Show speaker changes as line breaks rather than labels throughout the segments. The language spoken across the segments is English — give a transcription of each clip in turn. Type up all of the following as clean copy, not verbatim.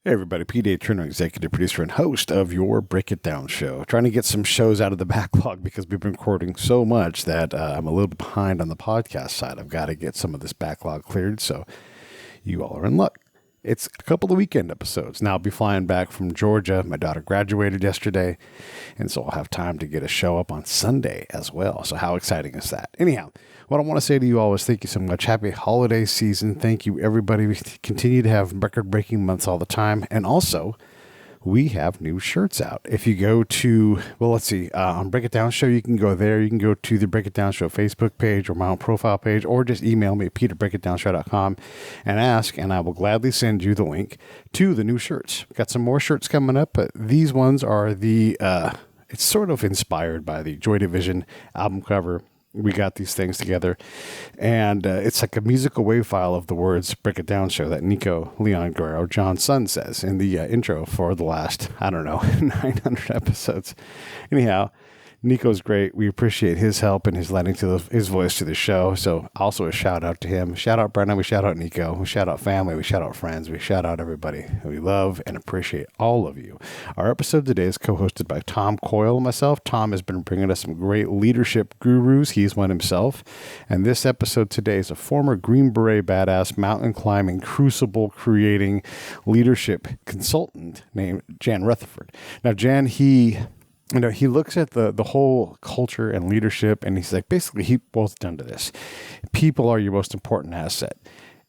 Hey everybody, Pete Turner, executive producer and host of your Break It Down show. Trying to get some shows out of the backlog because we've been recording so much that I'm a little bit behind on the podcast side. I've got to get some of this backlog cleared, so you all are in luck. It's a couple of weekend episodes. Now I'll be flying back from Georgia. My daughter graduated yesterday, and so I'll have time to get a show up on Sunday as well. So how exciting is that? Anyhow, what I want to say to you all is thank you so much. Happy holiday season. Thank you, everybody. We continue to have record-breaking months all the time. And also, we have new shirts out. If you go to, on Break It Down Show, you can go there. You can go to the Break It Down Show Facebook page or my own profile page, or just email me at peter@breakitdownshow.com and ask, and I will gladly send you the link to the new shirts. We've got some more shirts coming up, but these ones are it's sort of inspired by the Joy Division album cover. We got these things together, and it's like a musical wave file of the words Break It Down Show that Nico Leon Guerrero, John's son, says in the intro for the last, 900 episodes. Anyhow, Nico's great. We appreciate his help and his lending to his voice to the show. So also a shout out to him. Shout out Brennan. We shout out Nico. We shout out family. We shout out friends. We shout out everybody. We love and appreciate all of you. Our episode today is co-hosted by Tom Coyle and myself. Tom has been bringing us some great leadership gurus. He's one himself. And this episode today is a former Green Beret badass, mountain climbing, Crucible creating leadership consultant named Jan Rutherford. Now, Jan, he looks at the whole culture and leadership, and he's like, basically, he boils down to this. People are your most important asset.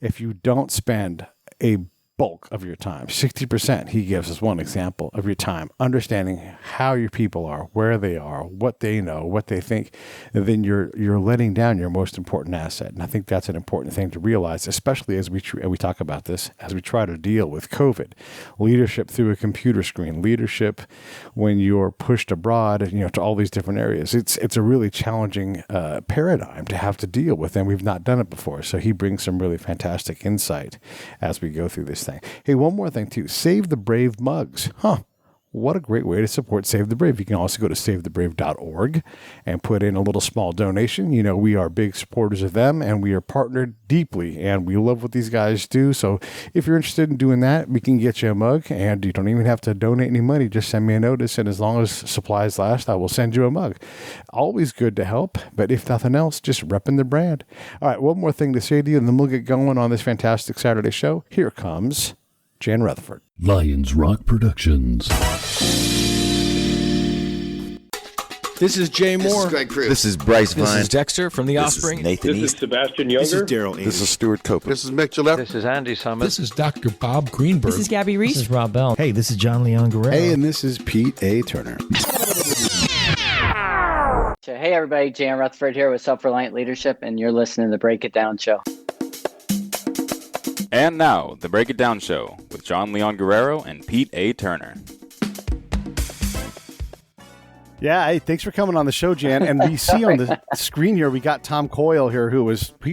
If you don't spend a bulk of your time, 60%, he gives us one example of your time, understanding how your people are, where they are, what they know, what they think, then you're letting down your most important asset. And I think that's an important thing to realize, especially as we talk about this, as we try to deal with COVID. Leadership through a computer screen, leadership when you're pushed abroad, to all these different areas. It's a really challenging paradigm to have to deal with, and we've not done it before. So he brings some really fantastic insight as we go through this thing. Hey, one more thing too. Save the Brave mugs. What a great way to support Save the Brave. You can also go to savethebrave.org and put in a little small donation. We are big supporters of them, and we are partnered deeply, and we love what these guys do. So if you're interested in doing that, we can get you a mug, and you don't even have to donate any money. Just send me a notice, and as long as supplies last, I will send you a mug. Always good to help, but if nothing else, just repping the brand. All right, one more thing to say to you, and then we'll get going on this fantastic Saturday show. Here comes Jan Rutherford.
Lions Rock Productions.
This is Jay Moore.
This is Greg Cruz.
This is Bryce Vine.
This is Dexter from The Offspring.
This is Nathan
This
East.
is Sebastian Younger.
This is Daryl Amy.
This is Stuart Copeland.
This is Mick Gillette.
This is Andy Summers.
This is Dr. Bob Greenberg.
This is Gabby Reese.
This is Rob Bell.
Hey, this is John Leon Guerrero.
Hey, and this is Pete A. Turner.
Hey, everybody. Jan Rutherford here with Self-Reliant Leadership, and you're listening to the Break It Down Show.
And now, the Break It Down Show with John Leon Guerrero and Pete A. Turner.
Yeah, hey, thanks for coming on the show, Jan. And we see on the screen here, we got Tom Coyle here, he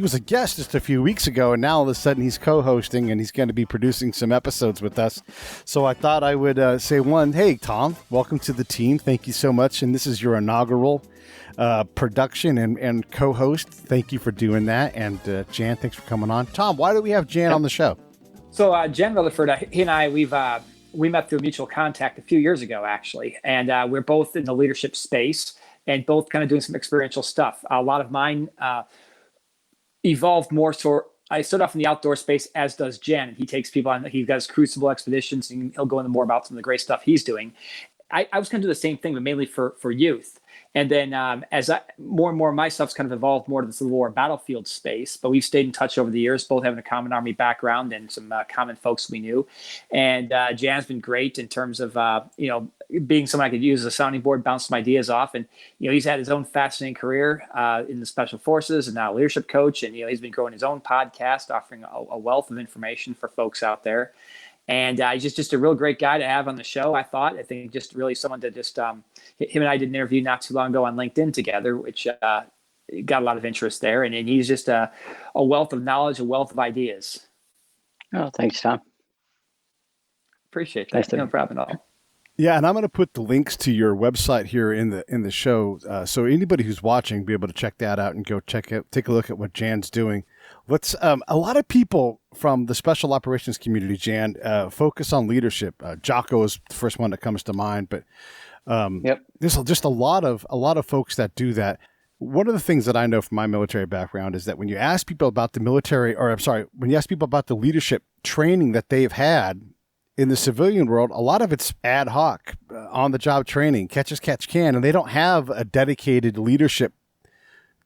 was a guest just a few weeks ago, and now all of a sudden he's co-hosting, and he's going to be producing some episodes with us. So I thought I would say hey, Tom, welcome to the team. Thank you so much. And this is your inaugural production and co-host. Thank you for doing that. And Jan, thanks for coming on. Tom, why do we have Jan on the show?
So Jan Rutherford, he and I, we met through mutual contact a few years ago, actually. And we're both in the leadership space and both kind of doing some experiential stuff. A lot of mine evolved more. So I started off in the outdoor space, as does Jan. He takes people on, he does Crucible expeditions, and he'll go into more about some of the great stuff he's doing. I was going to do the same thing, but mainly for youth. And then as more and more of my stuff's kind of evolved more to the Civil War battlefield space, but we've stayed in touch over the years, both having a common Army background and some common folks we knew. And Jan's been great in terms of, being someone I could use as a sounding board, bounce some ideas off. And, he's had his own fascinating career in the Special Forces and now a leadership coach. And, he's been growing his own podcast, offering a wealth of information for folks out there. And he's just a real great guy to have on the show, I think just really someone to just, him and I did an interview not too long ago on LinkedIn together, which got a lot of interest there. And he's just a wealth of knowledge, a wealth of ideas.
Oh, thanks, Tom.
Appreciate that. No problem at all.
Yeah, and I'm going to put the links to your website here in the show, so anybody who's watching be able to check that out and go take a look at what Jan's doing. Let's. A lot of people from the special operations community, Jan, focus on leadership. Jocko is the first one that comes to mind, but there's just a lot of folks that do that. One of the things that I know from my military background is that when you ask people about the military, or I'm sorry, when you ask people about the leadership training that they've had in the civilian world, a lot of it's ad hoc, on-the-job training, catch as catch can, and they don't have a dedicated leadership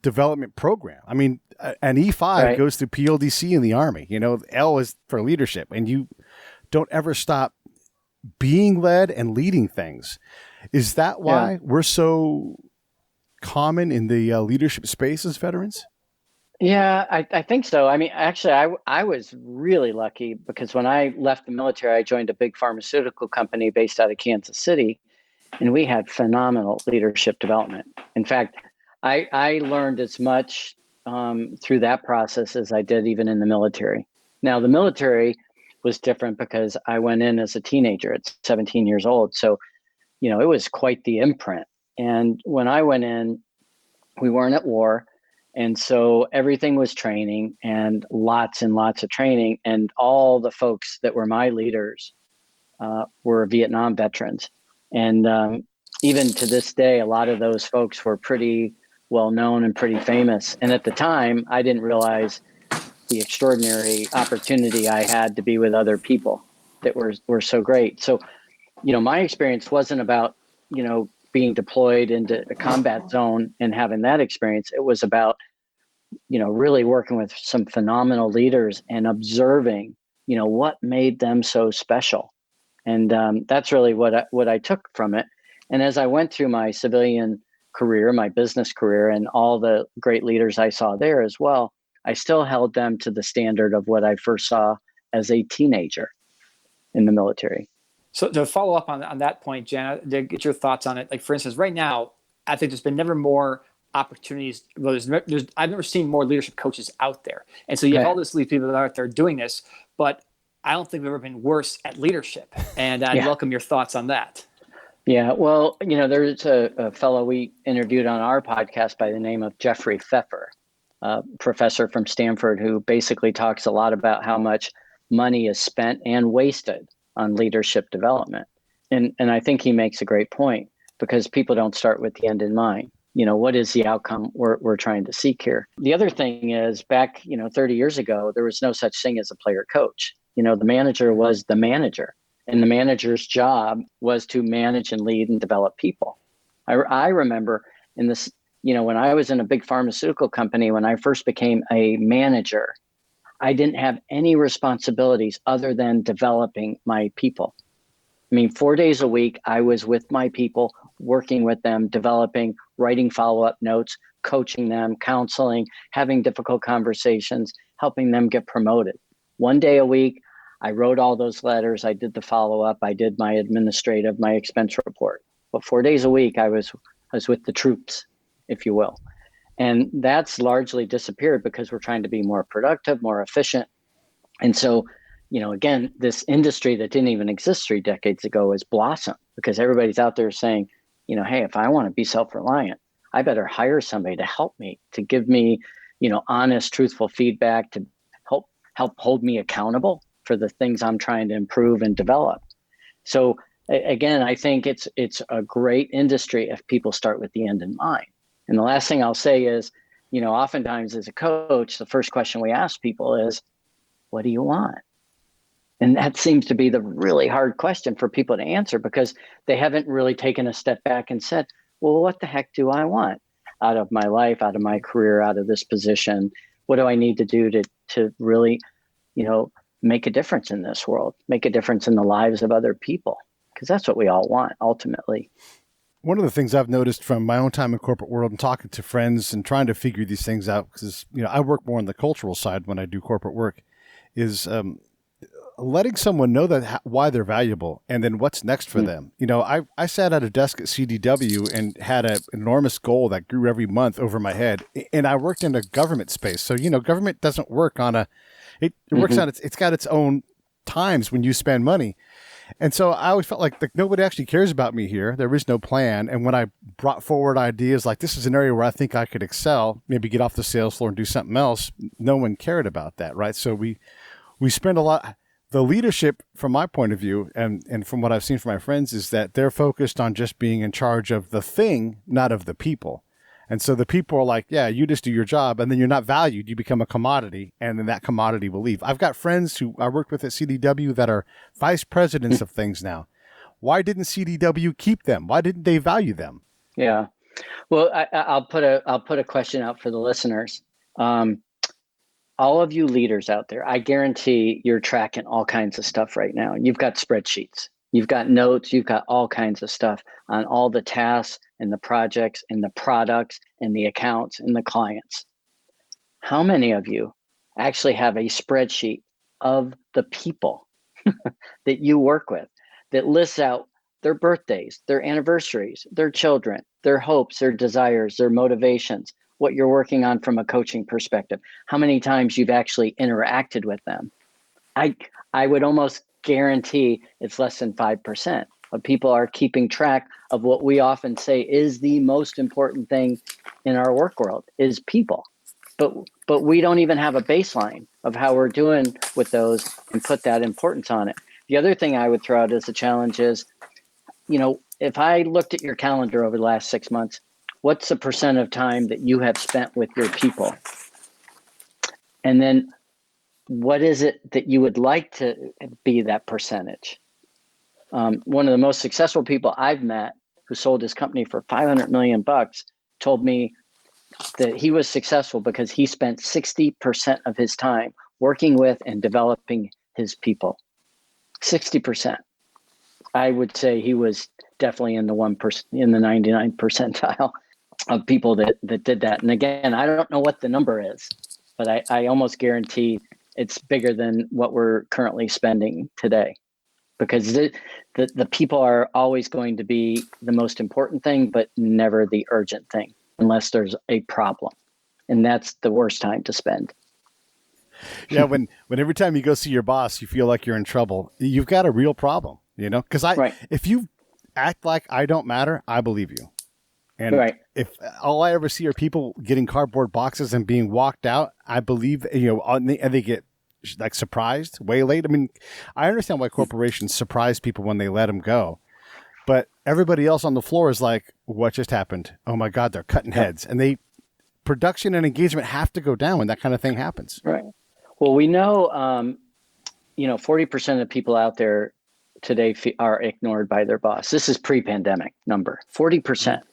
development program. I mean, an E5 goes through PLDC in the Army. You know, L is for leadership, and you don't ever stop being led and leading things. Is that why we're so common in the leadership space as veterans?
Yeah, I think so. I mean, actually, I was really lucky because when I left the military, I joined a big pharmaceutical company based out of Kansas City, and we had phenomenal leadership development. In fact, I learned as much through that process as I did even in the military. Now, the military was different because I went in as a teenager at 17 years old. So, you know, it was quite the imprint. And when I went in, we weren't at war. And so everything was training and lots of training. And all the folks that were my leaders were Vietnam veterans. And even to this day, a lot of those folks were pretty well known and pretty famous. And at the time, I didn't realize the extraordinary opportunity I had to be with other people that were so great. So, you know, my experience wasn't about, you know, being deployed into a combat zone and having that experience. It was about, you know, really working with some phenomenal leaders and observing, you know, what made them so special. And that's really what I took from it. And as I went through my civilian career, my business career, and all the great leaders I saw there as well, I still held them to the standard of what I first saw as a teenager in the military.
So to follow up on that point, Jan, to get your thoughts on it, like for instance, right now, I think there's been never more opportunities. Well, I've never seen more leadership coaches out there. And so you have all these people that are out there doing this, but I don't think we've ever been worse at leadership. And I'd welcome your thoughts on that.
Yeah, well, you know, there's a fellow we interviewed on our podcast by the name of Jeffrey Pfeffer, a professor from Stanford, who basically talks a lot about how much money is spent and wasted on leadership development. And I think he makes a great point because people don't start with the end in mind. You know, what is the outcome we're trying to seek here? The other thing is back, you know, 30 years ago, there was no such thing as a player coach. You know, the manager was the manager, and the manager's job was to manage and lead and develop people. I remember in this, you know, when I was in a big pharmaceutical company, when I first became a manager, I didn't have any responsibilities other than developing my people. I mean, 4 days a week, I was with my people, working with them, developing, writing follow-up notes, coaching them, counseling, having difficult conversations, helping them get promoted. 1 day a week, I wrote all those letters. I did the follow-up. I did my administrative, my expense report. But 4 days a week, I was with the troops, if you will. And that's largely disappeared because we're trying to be more productive, more efficient. And so, you know, again, this industry that didn't even exist 3 decades ago has blossomed because everybody's out there saying, you know, hey, if I want to be self-reliant, I better hire somebody to help me, to give me, you know, honest, truthful feedback, to help hold me accountable for the things I'm trying to improve and develop. So again, I think it's a great industry if people start with the end in mind. And the last thing I'll say is, you know, oftentimes as a coach, the first question we ask people is, what do you want? And that seems to be the really hard question for people to answer because they haven't really taken a step back and said, well, what the heck do I want out of my life, out of my career, out of this position? What do I need to do to really, you know, make a difference in this world, make a difference in the lives of other people? Because that's what we all want ultimately.
One of the things I've noticed from my own time in corporate world and talking to friends and trying to figure these things out, because, you know, I work more on the cultural side when I do corporate work, is letting someone know that why they're valuable and then what's next for them. You know, I sat at a desk at CDW and had an enormous goal that grew every month over my head. And I worked in a government space. So, you know, government doesn't work on it works on it's got its own times when you spend money. And so I always felt like nobody actually cares about me here. There is no plan. And when I brought forward ideas like this is an area where I think I could excel, maybe get off the sales floor and do something else, no one cared about that, right? So we spend a lot. The leadership, from my point of view, and from what I've seen from my friends, is that they're focused on just being in charge of the thing, not of the people. And so the people are like, yeah, you just do your job, and then you're not valued. You become a commodity, and then that commodity will leave. I've got friends who I worked with at CDW that are vice presidents of things now. Why didn't CDW keep them? Why didn't they value them?
Yeah. Well, I'll put a question out for the listeners. All of you leaders out there, I guarantee you're tracking all kinds of stuff right now. You've got spreadsheets, you've got notes, you've got all kinds of stuff on all the tasks and the projects and the products and the accounts and the clients. How many of you actually have a spreadsheet of the people that you work with that lists out their birthdays, their anniversaries, their children, their hopes, their desires, their motivations, what you're working on from a coaching perspective, how many times you've actually interacted with them? I would almost guarantee it's less than 5% of people are keeping track of what we often say is the most important thing in our work world is people. But we don't even have a baseline of how we're doing with those and put that importance on it. The other thing I would throw out as a challenge is, if I looked at your calendar over the last 6 months, what's the percent of time that you have spent with your people? And then what is it that you would like to be that percentage? One of the most successful people I've met who sold his company for $500 million told me that he was successful because he spent 60% of his time working with and developing his people. 60%. I would say he was definitely in the 1%, in the 99 percentile of people that did that. And again, I don't know what the number is, but I almost guarantee it's bigger than what we're currently spending today, because the people are always going to be the most important thing, but never the urgent thing unless there's a problem. And that's the worst time to spend.
Yeah, when every time you go see your boss, you feel like you're in trouble. You've got a real problem, because if you act like I don't matter, I believe you. And if all I ever see are people getting cardboard boxes and being walked out, I believe, and they get like surprised, waylaid. I mean, I understand why corporations surprise people when they let them go, but everybody else on the floor is like, what just happened? Oh my God, they're cutting heads. And production and engagement have to go down when that kind of thing happens. Right.
Well, we know, 40% of people out there today are ignored by their boss. This is pre-pandemic number, 40%. Mm-hmm.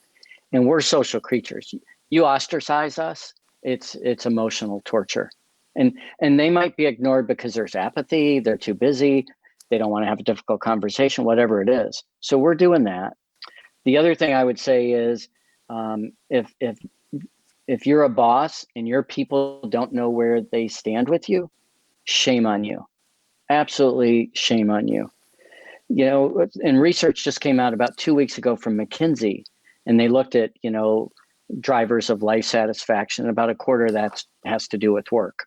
And we're social creatures. You ostracize us, it's emotional torture. And they might be ignored because there's apathy, they're too busy, they don't want to have a difficult conversation, whatever it is. So we're doing that. The other thing I would say is if you're a boss and your people don't know where they stand with you, shame on you. Absolutely shame on you. And research just came out about 2 weeks ago from McKinsey, and they looked at, drivers of life satisfaction. About a quarter of that has to do with work.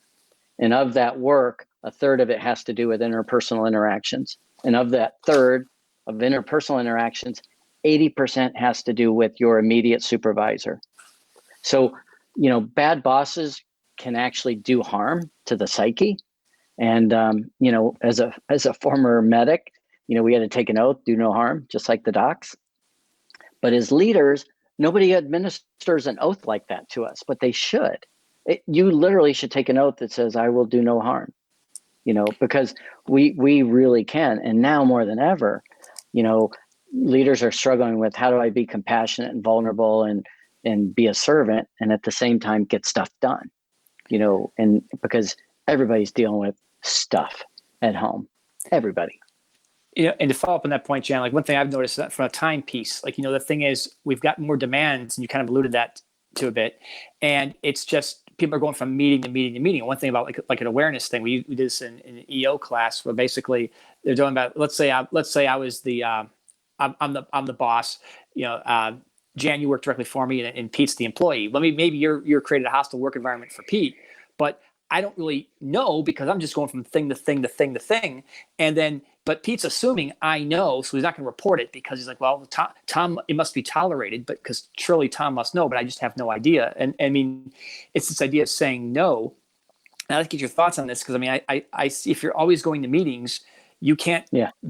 And of that work, a third of it has to do with interpersonal interactions. And of that third of interpersonal interactions, 80% has to do with your immediate supervisor. So, bad bosses can actually do harm to the psyche. And, as a former medic, we had to take an oath, do no harm, just like the docs. But as leaders, nobody administers an oath like that to us, but they should. You literally should take an oath that says, I will do no harm, because we really can. And now more than ever, leaders are struggling with how do I be compassionate and vulnerable and be a servant and at the same time get stuff done, and because everybody's dealing with stuff at home, everybody.
And to follow up on that point, Jan, like one thing I've noticed that from a time piece, the thing is we've got more demands, and you kind of alluded that to a bit, and it's just people are going from meeting to meeting to meeting. One thing about like an awareness thing, we did this in an EO class where basically they're talking about let's say I was the I'm the boss, Jan, you work directly for me, and Pete's the employee. Maybe you're created a hostile work environment for Pete, but I don't really know because I'm just going from thing to thing to thing to thing. And then, but Pete's assuming I know, so he's not going to report it because he's like, well, Tom, it must be tolerated, but because surely Tom must know, but I just have no idea. And I mean, it's this idea of saying no. And I'd like to get your thoughts on this because I mean, I see if you're always going to meetings, you can't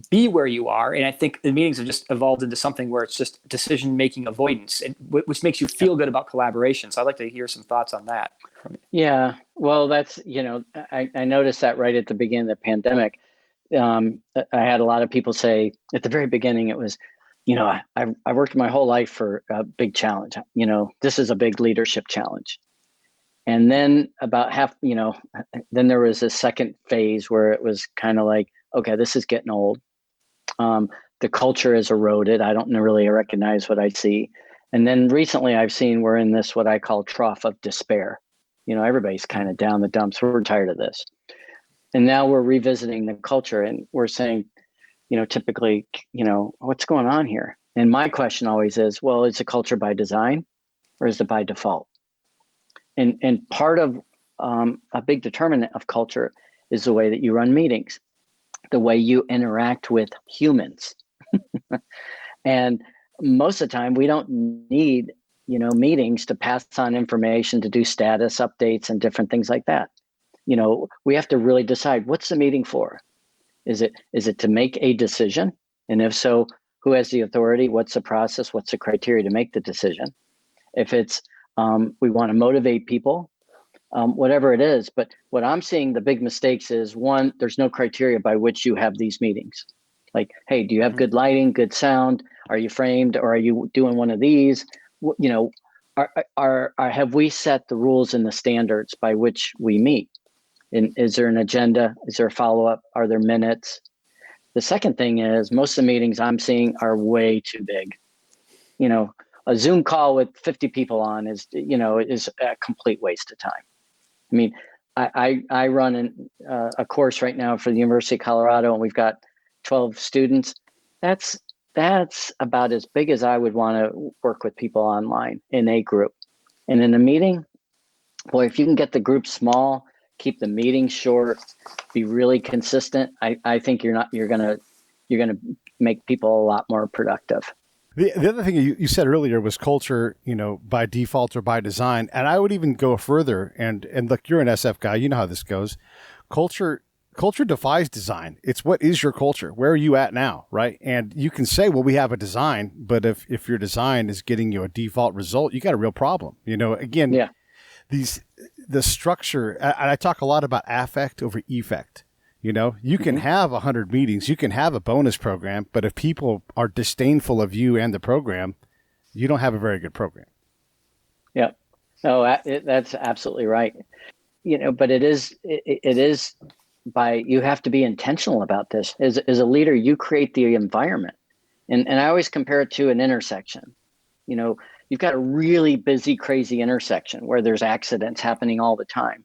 be where you are. And I think the meetings have just evolved into something where it's just decision-making avoidance, which makes you feel good about collaboration. So I'd like to hear some thoughts on that.
Yeah, well, that's, I noticed that right at the beginning of the pandemic. I had a lot of people say at the very beginning, it was, I worked my whole life for a big challenge. This is a big leadership challenge. And then about then there was a second phase where it was kind of like, okay, this is getting old. The culture is eroded. I don't really recognize what I see. And then recently I've seen we're in this, what I call trough of despair. Everybody's kind of down the dumps. We're tired of this. And now we're revisiting the culture and we're saying, typically, what's going on here? And my question always is, well, is the culture by design or is it by default? And part of a big determinant of culture is the way that you run meetings, the way you interact with humans. And most of the time, we don't need, meetings to pass on information, to do status updates and different things like that. We have to really decide, what's the meeting for? Is it to make a decision? And if so, who has the authority? What's the process? What's the criteria to make the decision? If it's we want to motivate people, whatever it is. But what I'm seeing the big mistakes is, one, there's no criteria by which you have these meetings. Like, hey, do you have good lighting, good sound? Are you framed, or are you doing one of these? Have we set the rules and the standards by which we meet? And is there an agenda? Is there a follow-up? Are there minutes? The second thing is, most of the meetings I'm seeing are way too big. A Zoom call with 50 people on is a complete waste of time. I mean, I run a course right now for the University of Colorado, and we've got 12 students. That's about as big as I would want to work with people online in a group. And in a meeting, boy, if you can get the group small, keep the meeting short, be really consistent, I think you're gonna make people a lot more productive.
The other thing you said earlier was culture, by default or by design. And I would even go further and look, you're an SF guy. You know how this goes. Culture defies design. It's what is your culture? Where are you at now? Right. And you can say, well, we have a design, but if your design is getting you a default result, you got a real problem. Again, the structure, and I talk a lot about affect over effect. You can have 100 meetings, you can have a bonus program, but if people are disdainful of you and the program, you don't have a very good program.
Yeah, no, that's absolutely right. But it is you have to be intentional about this. As a leader, you create the environment. And I always compare it to an intersection. You've got a really busy, crazy intersection where there's accidents happening all the time.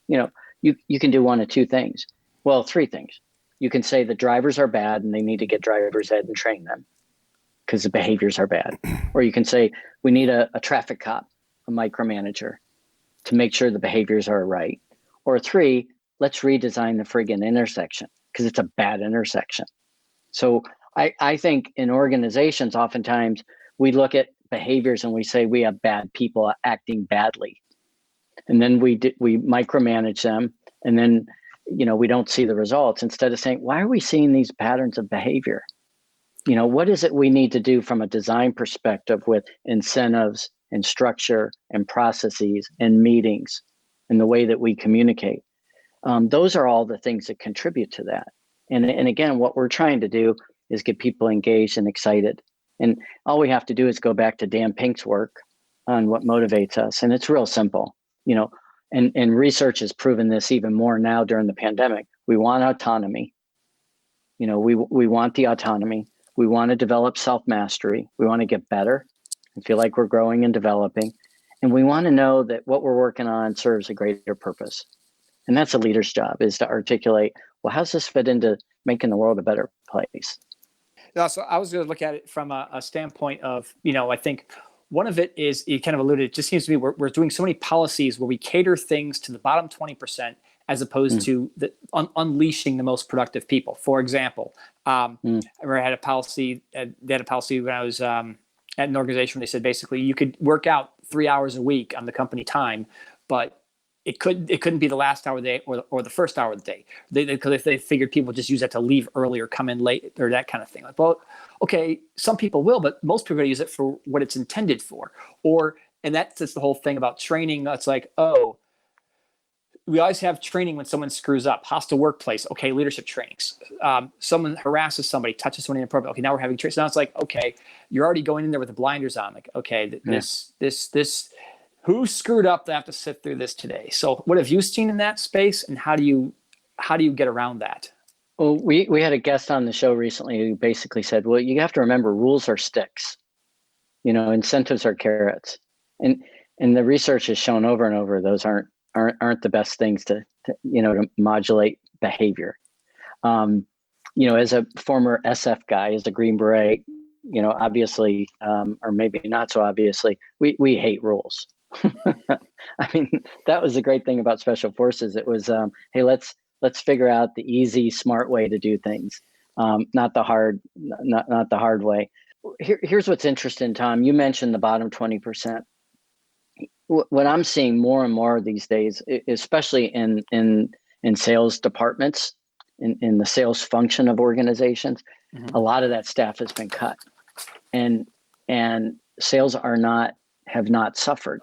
You can do one of two things. Well, three things. You can say the drivers are bad and they need to get driver's ed and train them because the behaviors are bad. Or you can say we need a traffic cop, a micromanager, to make sure the behaviors are right. Or three, let's redesign the friggin' intersection because it's a bad intersection. So I think in organizations, oftentimes we look at behaviors and we say we have bad people acting badly. And then we micromanage them, and then we don't see the results, instead of saying, why are we seeing these patterns of behavior? What is it we need to do from a design perspective with incentives and structure and processes and meetings and the way that we communicate? Those are all the things that contribute to that. And again, what we're trying to do is get people engaged and excited. And all we have to do is go back to Dan Pink's work on what motivates us. And it's real simple, And research has proven this even more now during the pandemic. We want autonomy. We want the autonomy. We want to develop self-mastery. We want to get better and feel like we're growing and developing. And we want to know that what we're working on serves a greater purpose. And that's a leader's job, is to articulate, well, how's this fit into making the world a better place?
So I was going to look at it from a standpoint of, I think one of it is, you kind of alluded, it just seems to me we're doing so many policies where we cater things to the bottom 20% as opposed to unleashing the most productive people. For example, I remember I had a policy, they had a policy when I was at an organization where they said basically you could work out 3 hours a week on the company time, but it couldn't be the last hour of the day or the first hour of the day. Because if they figured people just use that to leave early or come in late or that kind of thing. Like, well, okay, some people will, but most people are going to use it for what it's intended for. And that's the whole thing about training. That's like, oh, we always have training when someone screws up. Hostile workplace. Okay, leadership trainings. Someone harasses somebody, touches someone inappropriate. Okay, now we're having training. So now it's like, okay, you're already going in there with the blinders on. Like, okay, this. Who screwed up that I have to sit through this today? So what have you seen in that space, and how do you get around that?
Well, we had a guest on the show recently who basically said, well, you have to remember rules are sticks, incentives are carrots, and the research has shown over and over those aren't the best things to modulate behavior. As a former SF guy, as a Green Beret, obviously, or maybe not so obviously, we hate rules. I mean, that was the great thing about Special Forces. It was, hey, let's figure out the easy, smart way to do things, not the hard way. Here's what's interesting, Tom. You mentioned the bottom 20%. What I'm seeing more and more these days, especially in sales departments, in the sales function of organizations, a lot of that staff has been cut, and sales have not suffered.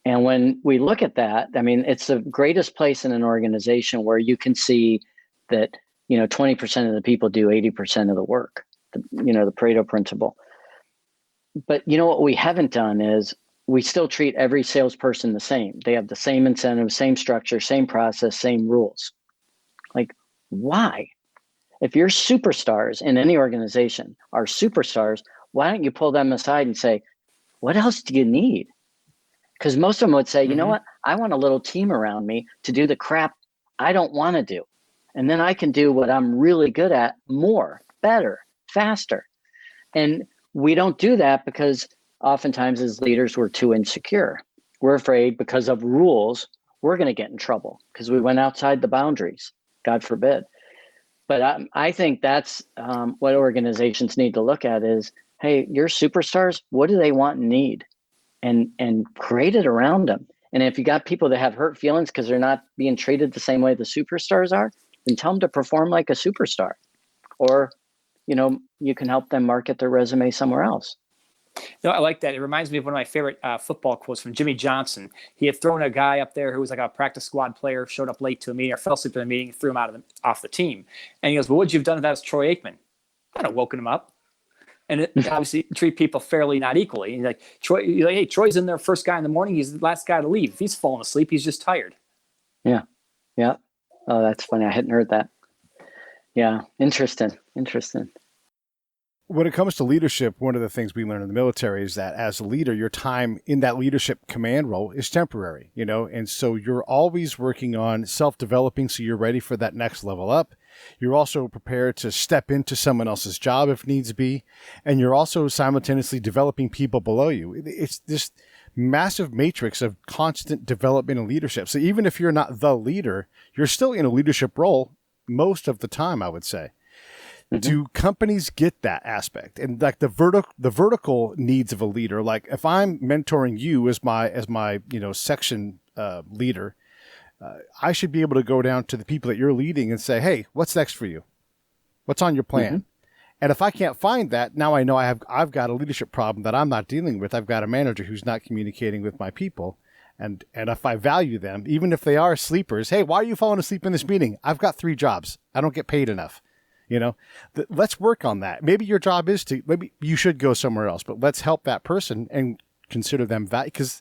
And when we look at that, I mean, it's the greatest place in an organization where you can see that, 20% of the people do 80% of the work, the Pareto principle. But what we haven't done is we still treat every salesperson the same. They have the same incentives, same structure, same process, same rules. Like, why? If you're superstars in any organization are superstars, why don't you pull them aside and say, what else do you need? Because most of them would say, you know what? I want a little team around me to do the crap I don't want to do. And then I can do what I'm really good at more, better, faster. And we don't do that because oftentimes as leaders, we're too insecure. We're afraid because of rules, we're going to get in trouble because we went outside the boundaries, God forbid. But I think that's what organizations need to look at is, hey, your superstars, what do they want and need? And create it around them. And if you got people that have hurt feelings because they're not being treated the same way the superstars are, then tell them to perform like a superstar. Or, you can help them market their resume somewhere else.
No, I like that. It reminds me of one of my favorite football quotes from Jimmy Johnson. He had thrown a guy up there who was like a practice squad player, showed up late to a meeting or fell asleep in a meeting, threw him off the team. And he goes, well, what would you have done if that was Troy Aikman? I'd have woken him up. And it obviously treat people fairly, not equally. And you're like, hey, Troy's in there first guy in the morning. He's the last guy to leave. If he's falling asleep, he's just tired.
Yeah. Oh, that's funny. I hadn't heard that. Yeah. Interesting.
When it comes to leadership, one of the things we learn in the military is that as a leader, your time in that leadership command role is temporary, and so you're always working on self-developing so you're ready for that next level up. You're also prepared to step into someone else's job if needs be, and you're also simultaneously developing people below you. It's this massive matrix of constant development and leadership. So even if you're not the leader, you're still in a leadership role most of the time, I would say. Do companies get that aspect and like the vertical needs of a leader? Like if I'm mentoring you as my section leader, I should be able to go down to the people that you're leading and say, hey, what's next for you? What's on your plan? And if I can't find that, now I know I've got a leadership problem that I'm not dealing with. I've got a manager who's not communicating with my people. And if I value them, even if they are sleepers, hey, why are you falling asleep in this meeting? I've got 3 jobs. I don't get paid enough. Let's work on that. Maybe your job is maybe you should go somewhere else, but let's help that person and consider them valuable. Because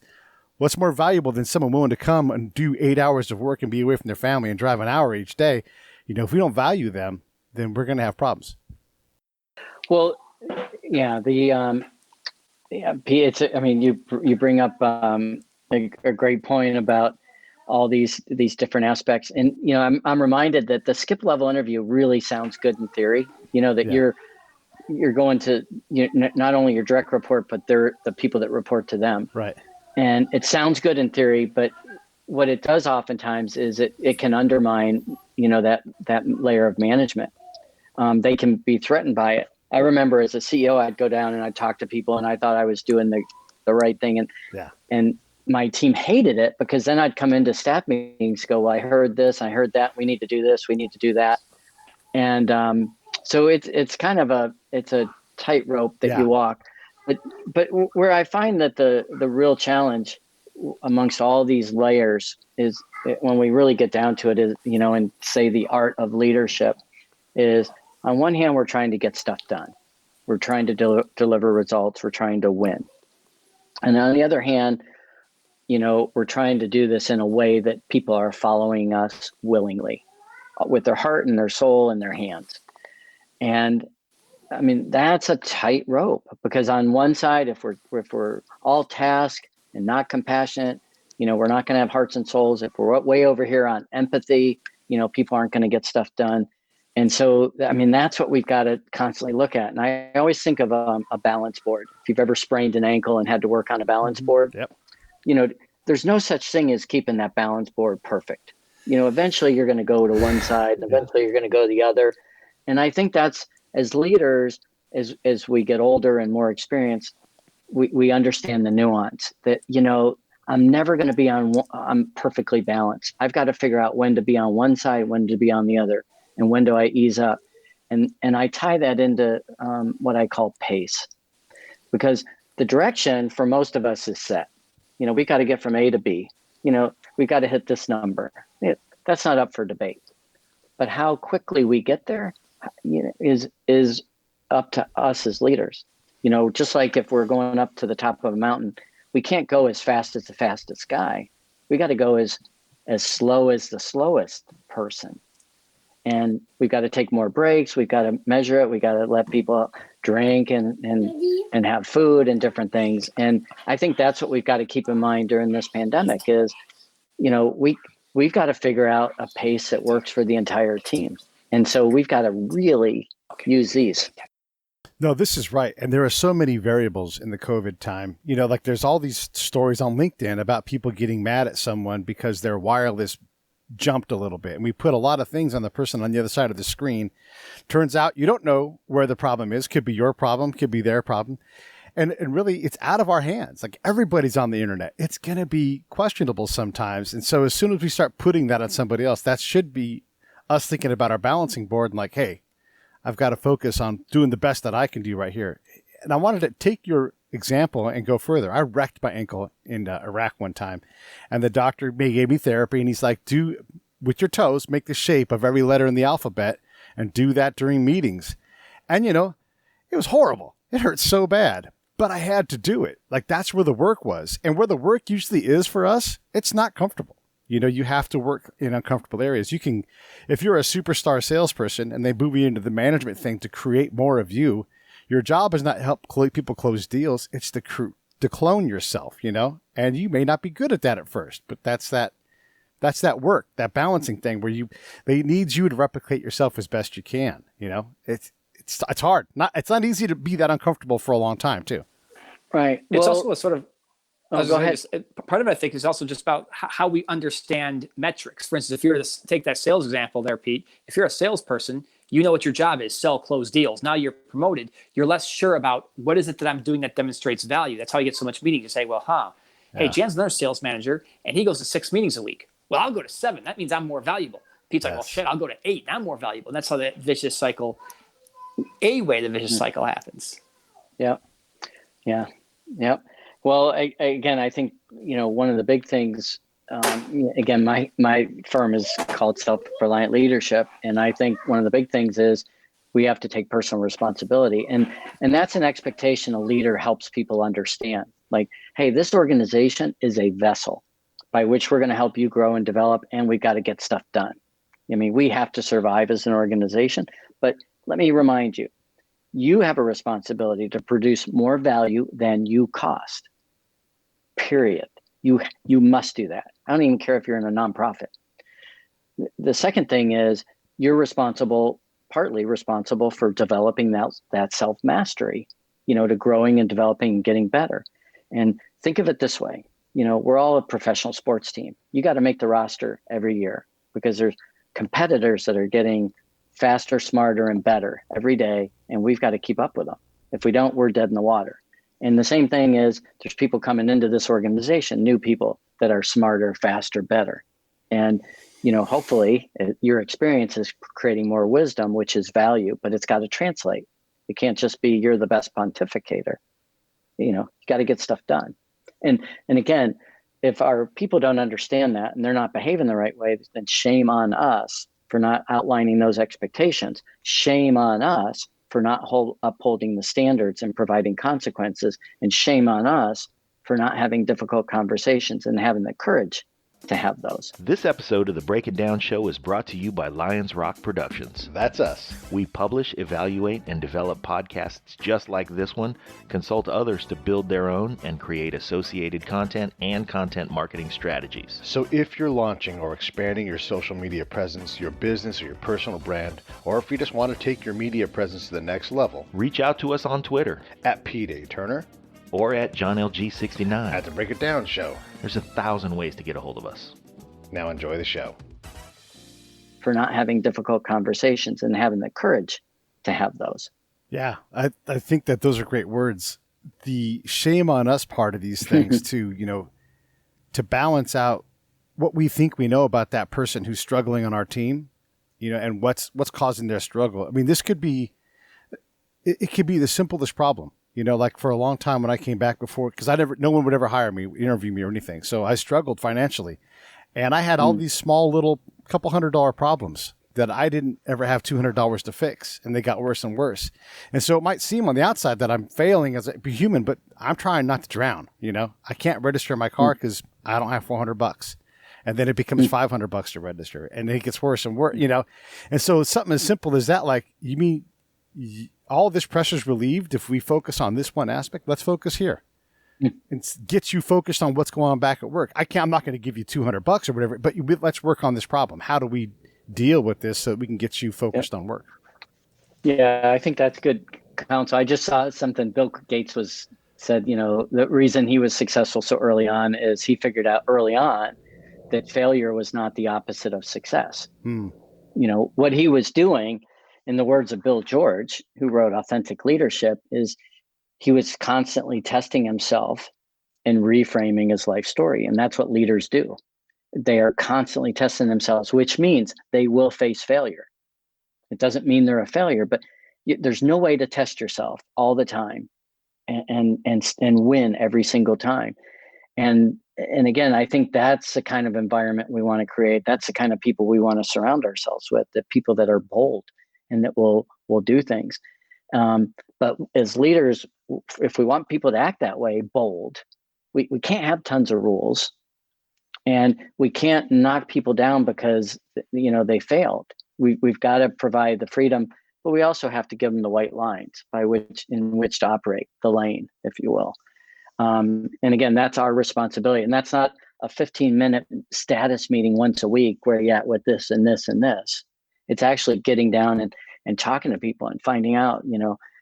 what's more valuable than someone willing to come and do 8 hours of work and be away from their family and drive an hour each day? If we don't value them, then we're going to have problems.
Well, yeah, you bring up a great point about all these different aspects. And, I'm reminded that the skip level interview really sounds good in theory, that you're going to not only your direct report, but they're the people that report to them.
Right.
And it sounds good in theory, but what it does oftentimes is it can undermine, that layer of management. They can be threatened by it. I remember as a CEO, I'd go down and I'd talk to people and I thought I was doing the right thing. And my team hated it because then I'd come into staff meetings, go, well, I heard this, I heard that, we need to do this, we need to do that. And so it's kind of a tightrope that you walk. But where I find that the real challenge amongst all these layers is when we really get down to it is, and say the art of leadership is, on one hand, we're trying to get stuff done. We're trying to deliver results. We're trying to win. And on the other hand, we're trying to do this in a way that people are following us willingly, with their heart and their soul and their hands. And I mean, that's a tight rope, because on one side, if we're all task and not compassionate, we're not going to have hearts and souls. If we're way over here on empathy, people aren't going to get stuff done. And so, I mean, that's what we've got to constantly look at. And I always think of a balance board. If you've ever sprained an ankle and had to work on a balance board, there's no such thing as keeping that balance board perfect. Eventually you're going to go to one side and eventually you're going to go to the other. And I think that's, as leaders, as we get older and more experienced, we understand the nuance that, I'm never going to be I'm perfectly balanced. I've got to figure out when to be on one side, when to be on the other, and when do I ease up. And I tie that into what I call pace, because the direction for most of us is set. We got to get from A to B. We got to hit this number. That's not up for debate. But how quickly we get there, is up to us as leaders. Just like if we're going up to the top of a mountain, we can't go as fast as the fastest guy. We got to go as slow as the slowest person. And we've got to take more breaks. We've got to measure it. We got to let people drink and have food and different things. And I think that's what we've got to keep in mind during this pandemic is, we've got to figure out a pace that works for the entire team. And so we've got to really use these.
No, this is right. And there are so many variables in the COVID time. Like there's all these stories on LinkedIn about people getting mad at someone because their wireless jumped a little bit. And we put a lot of things on the person on the other side of the screen. Turns out you don't know where the problem is. Could be your problem, could be their problem. And really, it's out of our hands. Like everybody's on the internet. It's going to be questionable sometimes. And so as soon as we start putting that on somebody else, that should be us thinking about our balancing board and like, hey, I've got to focus on doing the best that I can do right here. And I wanted to take your example and go further. I wrecked my ankle in Iraq one time, and the doctor gave me therapy, and he's like, do with your toes, make the shape of every letter in the alphabet and do that during meetings. And, it was horrible. It hurt so bad, but I had to do it. Like that's where the work was. And where the work usually is for us, it's not comfortable. You have to work in uncomfortable areas. If you're a superstar salesperson and they move you into the management thing to create more of you, your job is not to help people close deals. It's to clone yourself, and you may not be good at that at first, but that's that work, that balancing thing where they need you to replicate yourself as best you can. It's hard. It's not easy to be that uncomfortable for a long time too.
Right.
It's also a sort of,
go ahead.
Part of it, I think, is also just about how we understand metrics. For instance, if you're take that sales example there, Pete, if you're a salesperson, you know what your job is, sell, close deals. Now you're promoted. You're less sure about what is it that I'm doing that demonstrates value. That's how you get so much meetings. You say, hey, Jan's another sales manager, and he goes to 6 meetings a week. Well, I'll go to 7. That means I'm more valuable. Pete's like, well, shit, I'll go to 8. And I'm more valuable. And that's how the vicious cycle, the vicious cycle happens.
Yeah. Well, again, I think, one of the big things, again, my firm is called Self-Reliant Leadership. And I think one of the big things is we have to take personal responsibility. And that's an expectation a leader helps people understand. Like, hey, this organization is a vessel by which we're going to help you grow and develop, and we've got to get stuff done. I mean, we have to survive as an organization. But let me remind you, you have a responsibility to produce more value than you cost. Period. You must do that. I don't even care if you're in a nonprofit. The second thing is you're responsible partly responsible for developing that self-mastery, to growing and developing and getting better. And think of it this way, we're all a professional sports team. You got to make the roster every year because there's competitors that are getting faster, smarter, and better every day, and we've got to keep up with them. If we don't, we're dead in the water. And the same thing is there's people coming into this organization, new people that are smarter, faster, better. And, hopefully your experience is creating more wisdom, which is value, but it's got to translate. It can't just be you're the best pontificator. You got to get stuff done. And again, if our people don't understand that and they're not behaving the right way, then shame on us for not outlining those expectations. Shame on us for not upholding the standards and providing consequences. And shame on us for not having difficult conversations and having the courage to have those.
This episode of the Break It Down Show is brought to you by Lions Rock Productions.
That's us.
We publish, evaluate, and develop podcasts just like this one, consult others to build their own, and create associated content and content marketing strategies.
So if you're launching or expanding your social media presence, your business or your personal brand, or if you just want to take your media presence to the next level,
reach out to us on Twitter
at Pete A. Turner
or at JohnLG69
at the Break It Down Show.
There's 1,000 ways to get a hold of us.
Now enjoy the show.
For not having difficult conversations and having the courage to have those.
Yeah, I think that those are great words. The shame on us part of these things to balance out what we think we know about that person who's struggling on our team, and what's causing their struggle. I mean, this could be, it could be the simplest problem. Like for a long time when I came back before, because no one would ever hire me, interview me or anything. So I struggled financially, and I had all these small little couple $100 problems that I didn't ever have $200 to fix, and they got worse and worse. And so it might seem on the outside that I'm failing as a human, but I'm trying not to drown. I can't register my car because I don't have $400, and then it becomes $500 to register, and it gets worse and worse. And so something as simple as that, like, you mean all this pressure is relieved if we focus on this one aspect? Let's focus here. It gets you focused on what's going on back at work. I'm not going to give you $200 or whatever, but let's work on this problem. How do we deal with this so that we can get you focused on work?
Yeah, I think that's good counsel. I just saw something Bill Gates said, the reason he was successful so early on is he figured out early on that failure was not the opposite of success. What he was doing, in the words of Bill George, who wrote Authentic Leadership, is he was constantly testing himself and reframing his life story. And that's what leaders do. They are constantly testing themselves, which means they will face failure. It doesn't mean they're a failure, but there's no way to test yourself all the time and win every single time. And again, I think that's the kind of environment we want to create. That's the kind of people we want to surround ourselves with, the people that are bold and that will do things. But as leaders, if we want people to act that way, bold, we can't have tons of rules, and we can't knock people down because they failed. We've got to provide the freedom, but we also have to give them the white lines in which to operate, the lane, if you will. And again, that's our responsibility, and that's not a 15-minute status meeting once a week where you at with this and this and this. It's actually getting down and talking to people and finding out,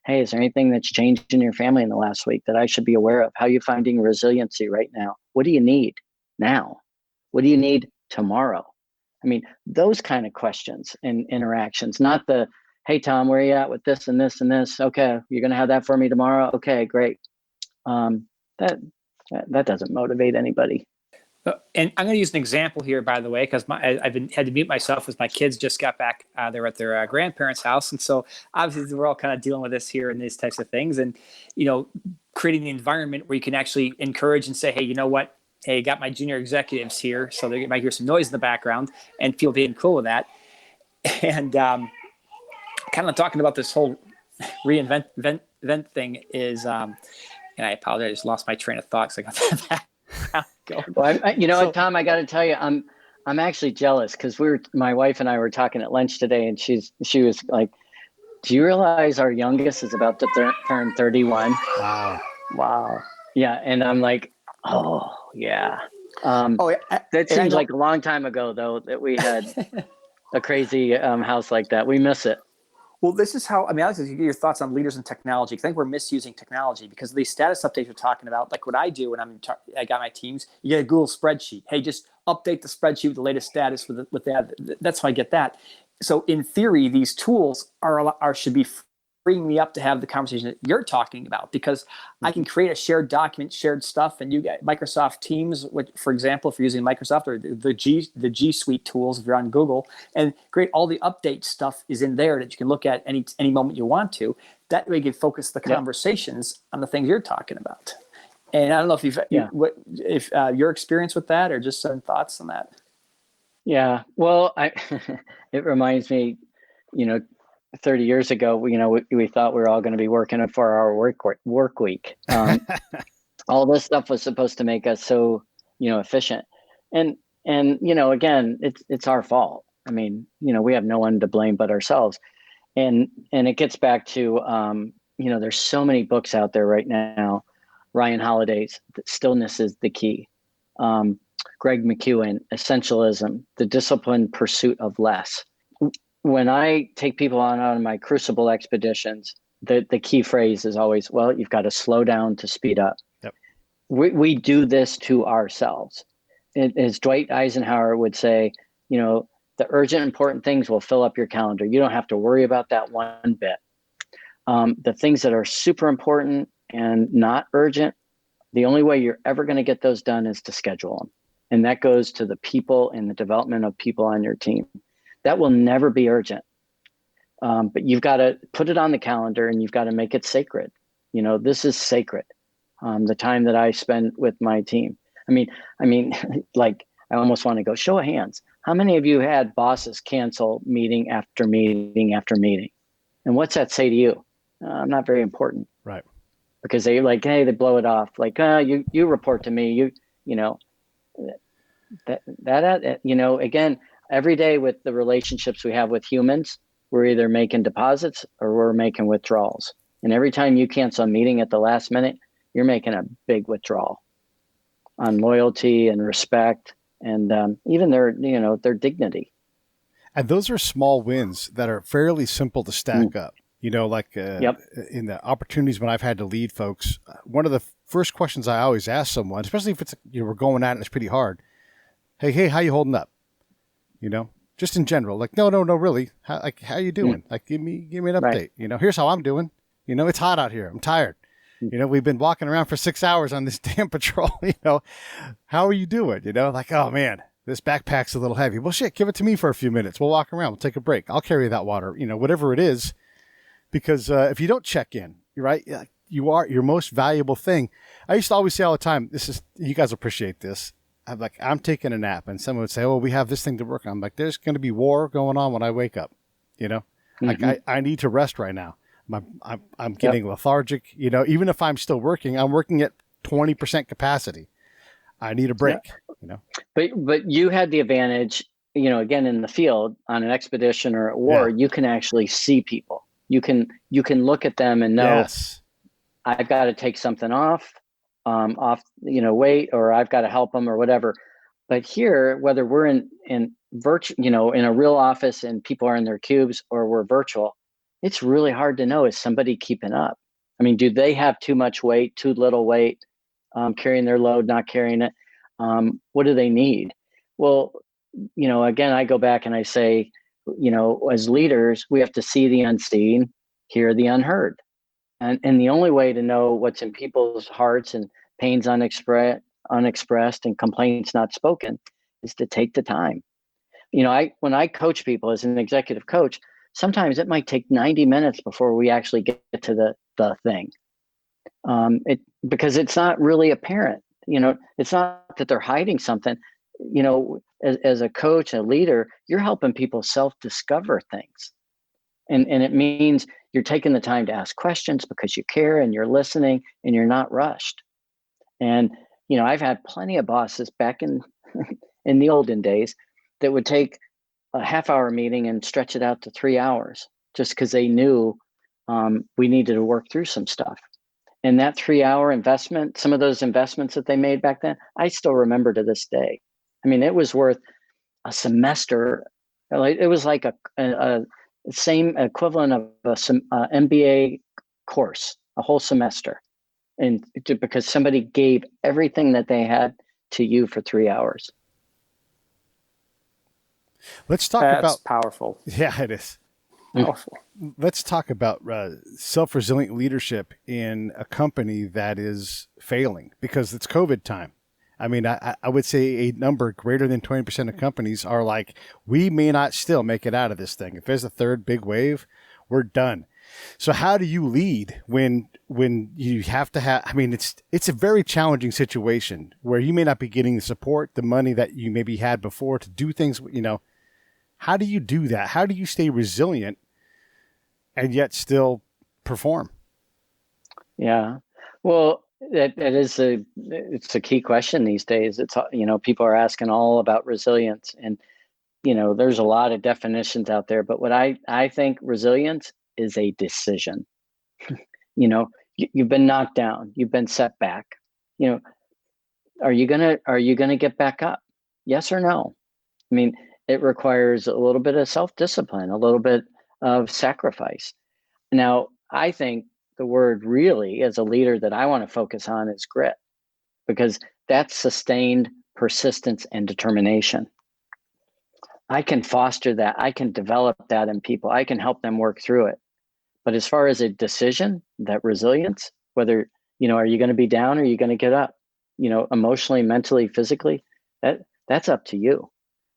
hey, is there anything that's changed in your family in the last week that I should be aware of? How are you finding resiliency right now? What do you need now? What do you need tomorrow? I mean, those kind of questions and interactions, not the, hey, Tom, where are you at with this and this and this? Okay, you're going to have that for me tomorrow? Okay, great. That doesn't motivate anybody.
And I'm going to use an example here, by the way, because I've had to mute myself as my kids just got back. They're at their grandparents' house. And so obviously we're all kind of dealing with this here and these types of things. And, creating the environment where you can actually encourage and say, hey, you know what? Hey, I got my junior executives here. So they might hear some noise in the background and feel being cool with that. And kind of talking about this whole reinvent thing is, and I apologize, I just lost my train of thought because I got that.
Well, Tom, I got to tell you, I'm actually jealous because my wife and I were talking at lunch today, and she was like, "Do you realize our youngest is about to turn 31?" Wow. Yeah, and I'm like, oh yeah. That seems like a long time ago, though, that we had a crazy house like that. We miss it.
Well, this is how, I mean, Alex, you get your thoughts on leaders and technology. I think we're misusing technology because these status updates you're talking about, like what I do when I got my teams, you get a Google spreadsheet. Hey, just update the spreadsheet with the latest status with that. That's how I get that. So in theory, these tools should be freeing me up to have the conversation that you're talking about, because I can create a shared document, shared stuff, and you get Microsoft Teams, which, for example, if you're using Microsoft, or the G Suite tools, if you're on Google, and create all the update stuff is in there that you can look at any moment you want to. That way you can focus the conversations on the things you're talking about. And I don't know if your experience with that, or just some thoughts on that.
Yeah, well, it reminds me, 30 years ago, we thought we were all going to be working a 4-hour work week. All this stuff was supposed to make us so, efficient. And again, it's our fault. I mean, we have no one to blame but ourselves. And it gets back to, there's so many books out there right now. Ryan Holiday's Stillness is the Key. Greg McKeown, Essentialism, The Disciplined Pursuit of Less. When I take people on my Crucible expeditions, the key phrase is always, well, you've got to slow down to speed up.
Yep.
We do this to ourselves. As Dwight Eisenhower would say, the urgent, important things will fill up your calendar. You don't have to worry about that one bit. The things that are super important and not urgent, the only way you're ever going to get those done is to schedule them. And that goes to the people and the development of people on your team. That will never be urgent. But you've got to put it on the calendar, and you've got to make it sacred. This is sacred. The time that I spend with my team. I mean, like, I almost want to go, show of hands. How many of you had bosses cancel meeting after meeting after meeting? And what's that say to you? I'm not very important.
Right.
Because they they blow it off. Like, you report to me, again, every day with the relationships we have with humans, we're either making deposits or we're making withdrawals. And every time you cancel a meeting at the last minute, you're making a big withdrawal on loyalty and respect, and even their dignity.
And those are small wins that are fairly simple to stack up. In the opportunities when I've had to lead folks, one of the first questions I always ask someone, especially if it's we're going at it, it's pretty hard. Hey, how you holding up? Just in general, like, no, really. How you doing? Like, give me an update. Right. Here's how I'm doing. It's hot out here. I'm tired. We've been walking around for 6 hours on this damn patrol. How are you doing? Like, oh man, this backpack's a little heavy. Well, shit, give it to me for a few minutes. We'll walk around. We'll take a break. I'll carry that water. Whatever it is, because if you don't check in, right, you are your most valuable thing. I used to always say all the time, you guys appreciate this. I'm taking a nap, and someone would say, "Oh, we have this thing to work on." I'm like, "There's going to be war going on when I wake up." Like I need to rest right now. I'm getting lethargic. Even if I'm still working, I'm working at 20% capacity. I need a break.
But you had the advantage, again, in the field on an expedition or at war, you can actually see people. You can look at them and know, I've got to take something off, wait, or I've got to help them or whatever. But here, whether we're in virtual, in a real office and people are in their cubes, or we're virtual, it's really hard to know, is somebody keeping up? I mean, do they have too much weight, too little weight, carrying their load, not carrying it? What do they need? Well, again, I go back and I say, as leaders, we have to see the unseen, hear the unheard. And the only way to know what's in people's hearts and pains unexpressed and complaints not spoken is to take the time. When I coach people as an executive coach, sometimes it might take 90 minutes before we actually get to the thing. Because it's not really apparent. It's not that they're hiding something. As a coach, a leader, you're helping people self-discover things. And it means you're taking the time to ask questions because you care and you're listening and you're not rushed. And, I've had plenty of bosses back in the olden days that would take a half-hour meeting and stretch it out to 3 hours just because they knew we needed to work through some stuff. And that 3-hour investment, some of those investments that they made back then, I still remember to this day. I mean, it was worth a semester. It was like same equivalent of a MBA course, a whole semester, and because somebody gave everything that they had to you for 3 hours.
Let's talk
That's
about
powerful.
Yeah, it is.
Powerful.
Let's talk about self-resilient leadership in a company that is failing because it's COVID time. I mean, I would say a number greater than 20% of companies are like, we may not still make it out of this thing. If there's a third big wave, we're done. So how do you lead when you have to have, I mean, it's a very challenging situation where you may not be getting the support, the money that you maybe had before to do things, you know. How do you do that? How do you stay resilient and yet still perform?
Yeah. Well, it's a key question these days. It's, you know, people are asking all about resilience, and, you know, there's a lot of definitions out there, but what I think resilience is a decision. You know, you've been knocked down, you've been set back, you know, are you gonna get back up? Yes or no? I mean, it requires a little bit of self-discipline, a little bit of sacrifice. Now, I think the word really, as a leader, that I want to focus on is grit, because that's sustained persistence and determination. I can foster that. I can develop that in people. I can help them work through it. But as far as a decision, that resilience, whether, you know, are you going to be down or are you going to get up, you know, emotionally, mentally, physically, that's up to you.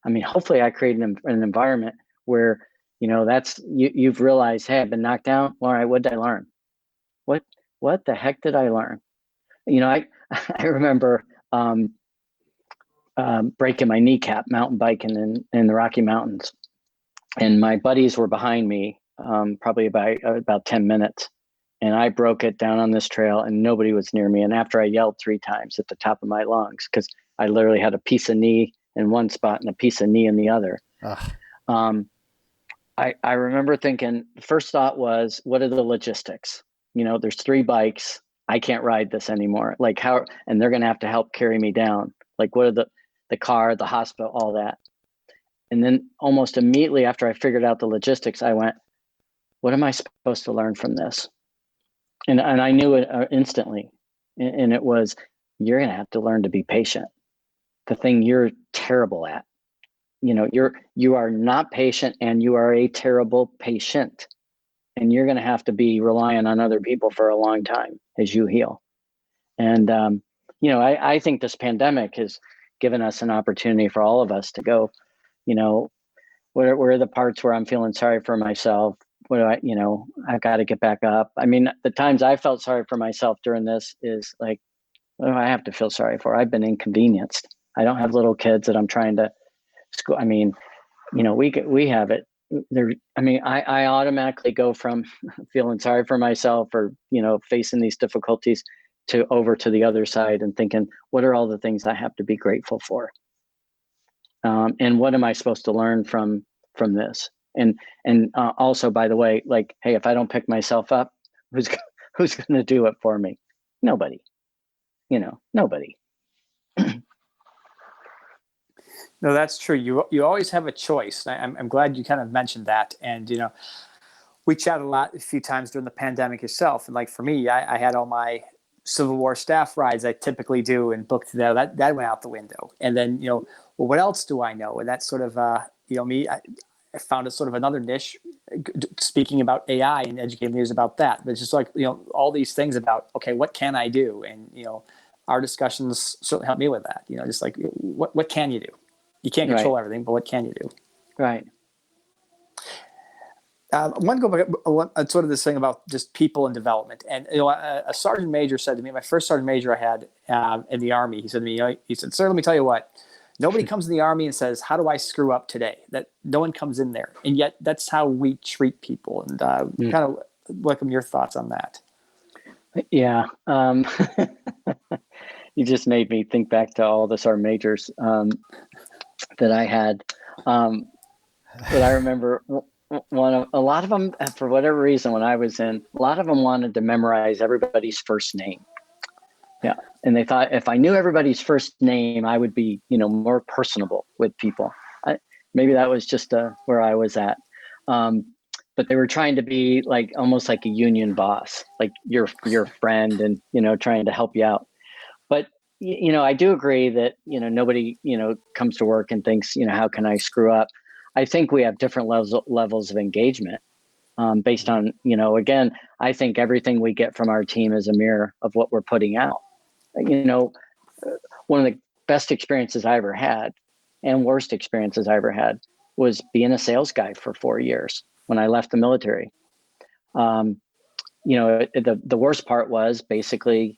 I mean, hopefully I create an environment where, you know, you've realized, hey, I've been knocked down. All right, what did I learn? What the heck did I learn? You know, I remember breaking my kneecap mountain biking in the Rocky Mountains, and my buddies were behind me, probably about 10 minutes, and I broke it down on this trail, and nobody was near me. And after I yelled 3 times at the top of my lungs, because I literally had a piece of knee in one spot and a piece of knee in the other. I remember thinking, the first thought was, what are the logistics? You know, there's 3 bikes. I can't ride this anymore. Like, how, and they're going to have to help carry me down. Like, what are the car, the hospital, all that. And then almost immediately after I figured out the logistics, I went, what am I supposed to learn from this? And I knew it instantly. And it was, you're going to have to learn to be patient. The thing you're terrible at. You know, you are not patient, and you are a terrible patient. And you're going to have to be relying on other people for a long time as you heal. And, you know, I think this pandemic has given us an opportunity for all of us to go, you know, where are the parts where I'm feeling sorry for myself? What do you know, I've got to get back up. I mean, the times I felt sorry for myself during this is like, what do I have to feel sorry for? I've been inconvenienced. I don't have little kids that I'm trying to school. I mean, you know, we have it there. I mean, I automatically go from feeling sorry for myself or, you know, facing these difficulties to over to the other side and thinking, what are all the things I have to be grateful for? And what am I supposed to learn from this? And also, by the way, like, hey, if I don't pick myself up, who's going to do it for me? Nobody. You know, nobody.
No, that's true. You always have a choice. I'm glad you kind of mentioned that. And, you know, we chatted a few times during the pandemic itself. And like for me, I had all my Civil War staff rides I typically do and booked that went out the window. And then, you know, well, what else do I know? And that's sort of, you know, me, I found a sort of another niche speaking about AI and educating leaders about that. But it's just like, you know, all these things about, okay, what can I do? And, you know, our discussions certainly help me with that. You know, just like, what can you do? You can't control everything, but what can you do?
Right.
I want to go back sort of this thing about just people and development. And, you know, a sergeant major said to me, my first sergeant major I had in the Army, he said to me, you know, he said, sir, let me tell you what, nobody comes in the Army and says, how do I screw up today? That no one comes in there. And yet that's how we treat people. And kind of welcome your thoughts on that.
Yeah. You just made me think back to all the sergeant majors that I had. But I remember a lot of them, for whatever reason, when I was in, a lot of them wanted to memorize everybody's first name. Yeah. And they thought if I knew everybody's first name, I would be, you know, more personable with people. Maybe that was just where I was at. but they were trying to be like almost like a union boss, like your friend, and trying to help you out. But I do agree that nobody comes to work and thinks how can I screw up. I think we have different levels of engagement based on again, I think everything we get from our team is a mirror of what we're putting out. One of the best experiences I ever had and worst experiences I ever had was being a sales guy for 4 years when I left the military. The worst part was basically,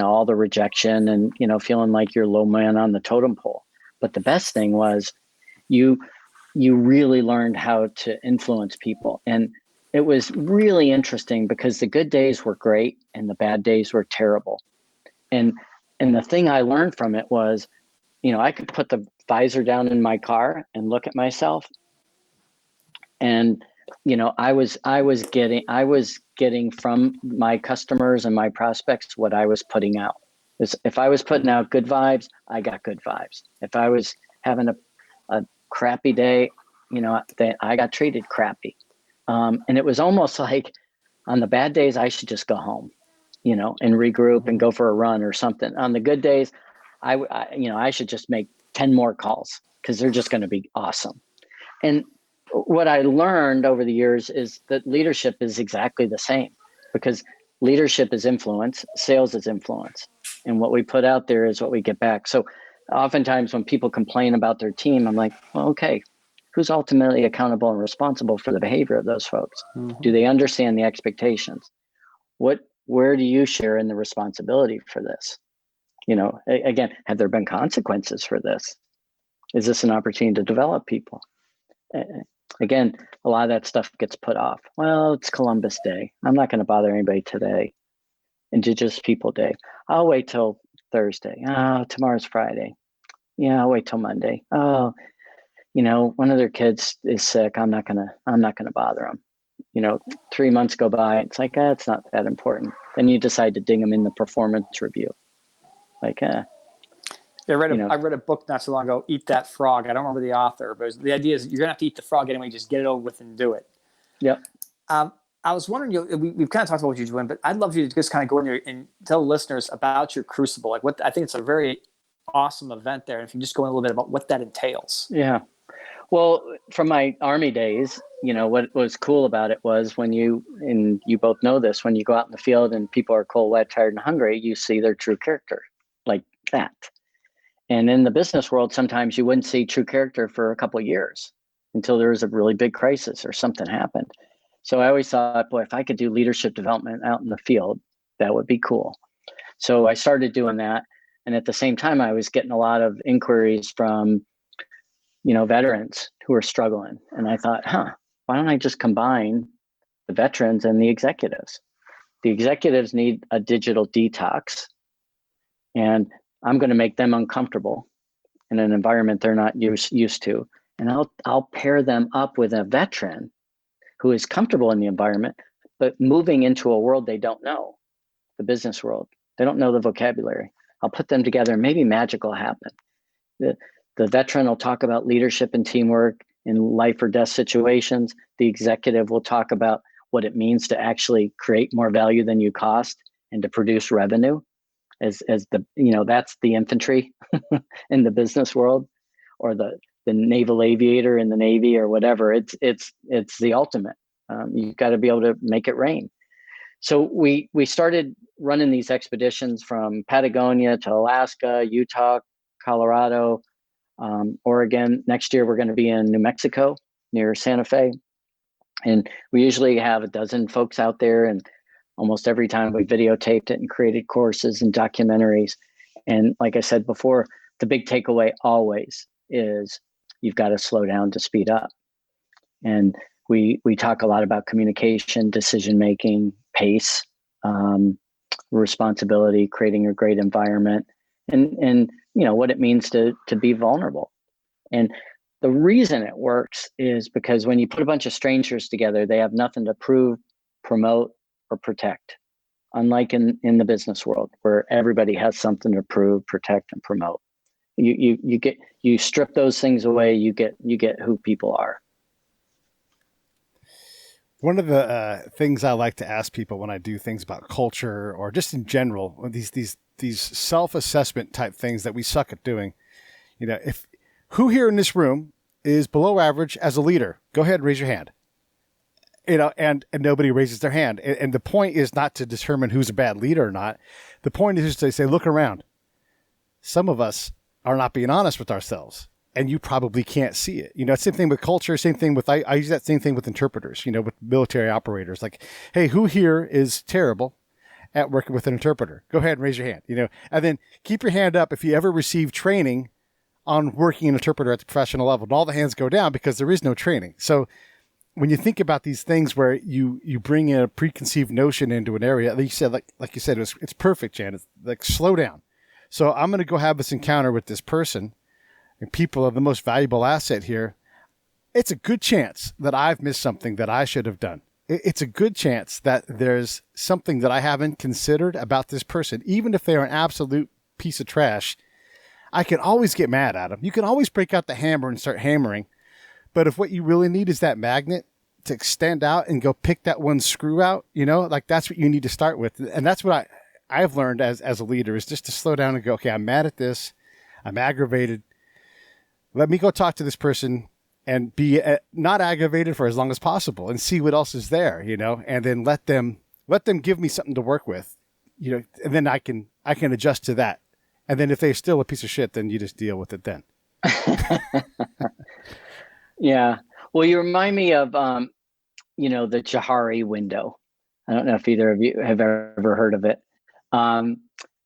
all the rejection and, feeling like you're low man on the totem pole. But the best thing was you really learned how to influence people. And it was really interesting because the good days were great and the bad days were terrible. And the thing I learned from it was, I could put the visor down in my car and look at myself. And, I was getting from my customers and my prospects what I was putting out. If I was putting out good vibes, I got good vibes. If I was having a crappy day, I got treated crappy. And it was almost like on the bad days, I should just go home, and regroup and go for a run or something. On the good days, I should just make 10 more calls because they're just going to be awesome. And what I learned over the years is that leadership is exactly the same, because leadership is influence, sales is influence. And what we put out there is what we get back. So oftentimes when people complain about their team, I'm like, well, okay, who's ultimately accountable and responsible for the behavior of those folks? Mm-hmm. Do they understand the expectations? Where do you share in the responsibility for this? Again, have there been consequences for this? Is this an opportunity to develop people? Again, a lot of that stuff gets put off. Well, it's Columbus Day. I'm not going to bother anybody today. Indigenous People Day. I'll wait till Thursday. Oh, tomorrow's Friday. Yeah, I'll wait till Monday. Oh, one of their kids is sick. I'm not gonna bother them. 3 months go by. It's like, it's not that important. Then you decide to ding them in the performance review. Like,
I read a book not so long ago, Eat That Frog. I don't remember the author, but the idea is you're going to have to eat the frog anyway. Just get it over with and do it.
Yep.
I was wondering, we've kind of talked about what you're doing, but I'd love you to just kind of go in there and tell listeners about your Crucible. Like I think it's a very awesome event there. And if you can just go in a little bit about what that entails.
Yeah. Well, from my Army days, what was cool about it was when you both know this, when you go out in the field and people are cold, wet, tired, and hungry, you see their true character like that. And in the business world, sometimes you wouldn't see true character for a couple of years until there was a really big crisis or something happened. So I always thought, boy, if I could do leadership development out in the field, that would be cool. So I started doing that. And at the same time, I was getting a lot of inquiries from, veterans who are struggling. And I thought, why don't I just combine the veterans and the executives? The executives need a digital detox. And I'm going to make them uncomfortable in an environment they're not used to. And I'll pair them up with a veteran who is comfortable in the environment, but moving into a world they don't know, the business world. They don't know the vocabulary. I'll put them together and maybe magic will happen. The veteran will talk about leadership and teamwork in life or death situations. The executive will talk about what it means to actually create more value than you cost and to produce revenue. As the that's the infantry in the business world, or the naval aviator in the Navy or whatever. It's the ultimate. You've got to be able to make it rain. So we started running these expeditions from Patagonia to Alaska, Utah, Colorado, Oregon. Next year we're going to be in New Mexico near Santa Fe, and we usually have a dozen folks out there. And almost every time we videotaped it and created courses and documentaries. And like I said before, the big takeaway always is you've got to slow down to speed up. And we talk a lot about communication, decision-making, pace, responsibility, creating a great environment, and what it means to be vulnerable. And the reason it works is because when you put a bunch of strangers together, they have nothing to prove, promote, or protect, unlike in the business world where everybody has something to prove, protect, and promote. You strip those things away, you get who people are.
One of the things I like to ask people when I do things about culture or just in general, these self-assessment type things that we suck at doing, if who here in this room is below average as a leader, go ahead and raise your hand. And nobody raises their hand. And the point is not to determine who's a bad leader or not. The point is just to say, look around. Some of us are not being honest with ourselves. And you probably can't see it. Same thing with culture, same thing with, I use that same thing with interpreters, with military operators. Like, hey, who here is terrible at working with an interpreter? Go ahead and raise your hand, and then keep your hand up if you ever receive training on working an interpreter at the professional level. And all the hands go down because there is no training. So when you think about these things where you bring in a preconceived notion into an area, like you said, it's perfect, Jan. It's like, slow down. So I'm going to go have this encounter with this person. And people are the most valuable asset here. It's a good chance that I've missed something that I should have done. It's a good chance that there's something that I haven't considered about this person. Even if they're an absolute piece of trash, I can always get mad at them. You can always break out the hammer and start hammering. But if what you really need is that magnet to extend out and go pick that one screw out, that's what you need to start with. And that's what I've learned as a leader, is just to slow down and go, okay, I'm mad at this. I'm aggravated. Let me go talk to this person and be not aggravated for as long as possible and see what else is there, and then let them give me something to work with, and then I can adjust to that. And then if they're still a piece of shit, then you just deal with it then.
Yeah. Well, you remind me of, the Johari Window. I don't know if either of you have ever heard of it.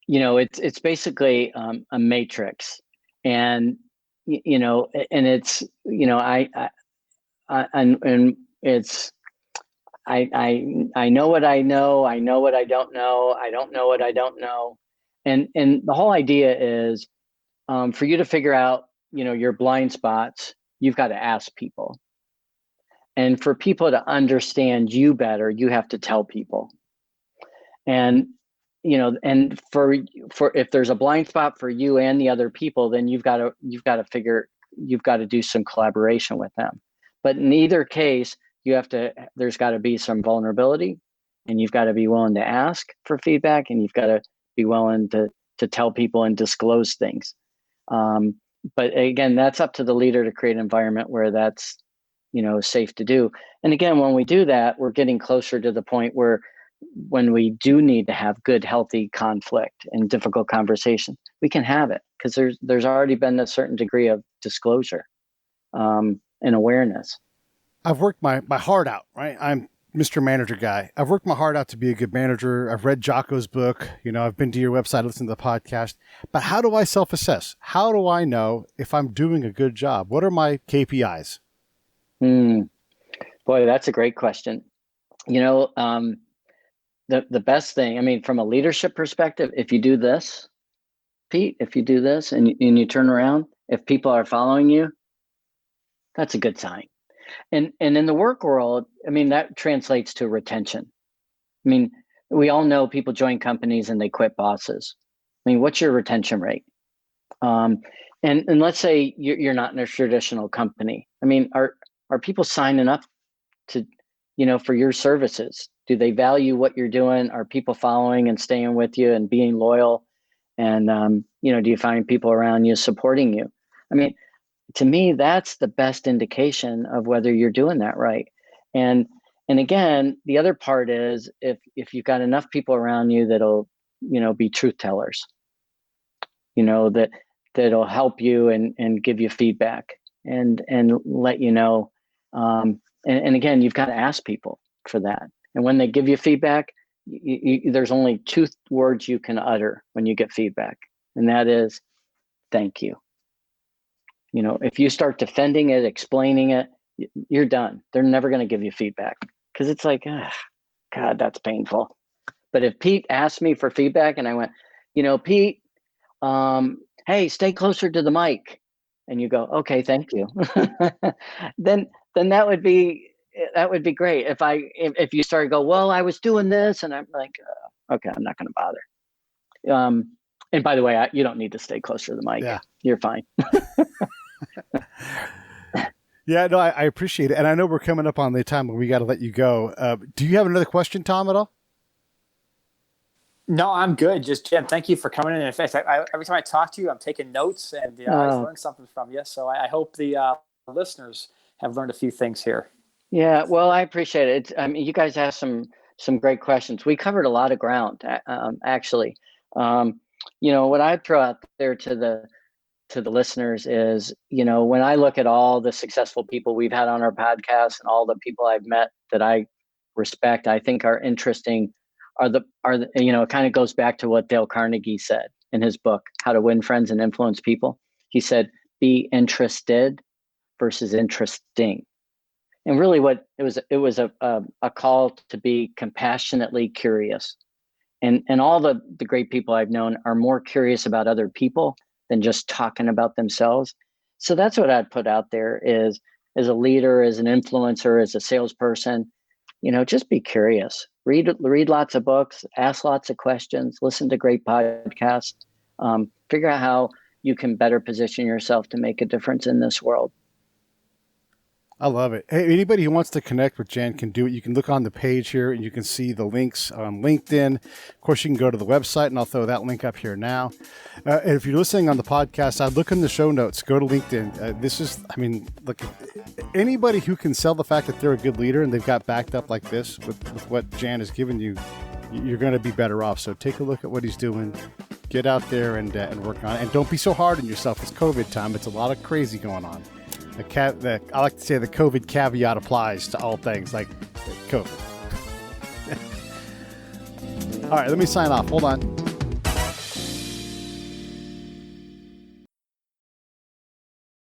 It's basically a matrix, and and it's, I know what I know. I know what I don't know. I don't know what I don't know. And the whole idea is, for you to figure out, your blind spots, you've got to ask people. And for people to understand you better, you have to tell people. And and for if there's a blind spot for you and the other people, then you've got to do some collaboration with them. But in either case, there's got to be some vulnerability, and you've got to be willing to ask for feedback, and you've got to be willing to tell people and disclose things. But again, that's up to the leader to create an environment where that's, safe to do. And again, when we do that, we're getting closer to the point where, when we do need to have good, healthy conflict and difficult conversation, we can have it, because there's already been a certain degree of disclosure and awareness.
I've worked my heart out, right? I'm Mr. Manager guy. I've worked my heart out to be a good manager. I've read Jocko's book. I've been to your website, listened to the podcast. But how do I self-assess? How do I know if I'm doing a good job? What are my KPIs?
Boy, that's a great question. The best thing, from a leadership perspective, if you do this, Pete, if you do this and you turn around, if people are following you, that's a good sign. And in the work world, that translates to retention. We all know people join companies and they quit bosses. What's your retention rate? And let's say you're not in a traditional company. Are people signing up to, for your services? Do they value what you're doing? Are people following and staying with you and being loyal? And, do you find people around you supporting you? To me, that's the best indication of whether you're doing that right. And again, the other part is, if you've got enough people around you that'll, be truth tellers, that'll help you and give you feedback and let you know. And again, you've got to ask people for that. And when they give you feedback, there's only two words you can utter when you get feedback, and that is thank you. If you start defending it, explaining it, you're done. They're never going to give you feedback, because it's like, God, that's painful. But if Pete asked me for feedback and I went, Pete, hey, stay closer to the mic, and you go, okay, thank you, then that would be great. If you start to go, well, I was doing this, and I'm like, okay, I'm not going to bother. And by the way, you don't need to stay closer to the mic.
Yeah.
You're fine.
Yeah, no, I appreciate it. And I know we're coming up on the time when we got to let you go. Do you have another question, Tom, at all?
No, I'm good. Just Jim, thank you for coming in. In fact, every time I talk to you, I'm taking notes, and I always learn something from you. So I hope the listeners have learned a few things here.
Yeah, well, I appreciate it. I mean, you guys asked some great questions. We covered a lot of ground, actually. What I'd throw out there to the listeners is, when I look at all the successful people we've had on our podcast and all the people I've met that I respect, I think are interesting, it kind of goes back to what Dale Carnegie said in his book, How to Win Friends and Influence People. He said, be interested versus interesting. And really what it was a call to be compassionately curious. And all the great people I've known are more curious about other people than just talking about themselves. So that's what I'd put out there is, as a leader, as an influencer, as a salesperson, just be curious. Read lots of books, ask lots of questions, listen to great podcasts, figure out how you can better position yourself to make a difference in this world.
I love it. Hey, anybody who wants to connect with Jan can do it. You can look on the page here and you can see the links on LinkedIn. Of course, you can go to the website, and I'll throw that link up here now. And if you're listening on the podcast, I'd look in the show notes, go to LinkedIn. Look, anybody who can sell the fact that they're a good leader and they've got backed up like this with what Jan has given you, you're going to be better off. So take a look at what he's doing. Get out there and work on it. And don't be so hard on yourself. It's COVID time. It's a lot of crazy going on. I like to say the COVID caveat applies to all things like COVID. All right, let me sign off. Hold on.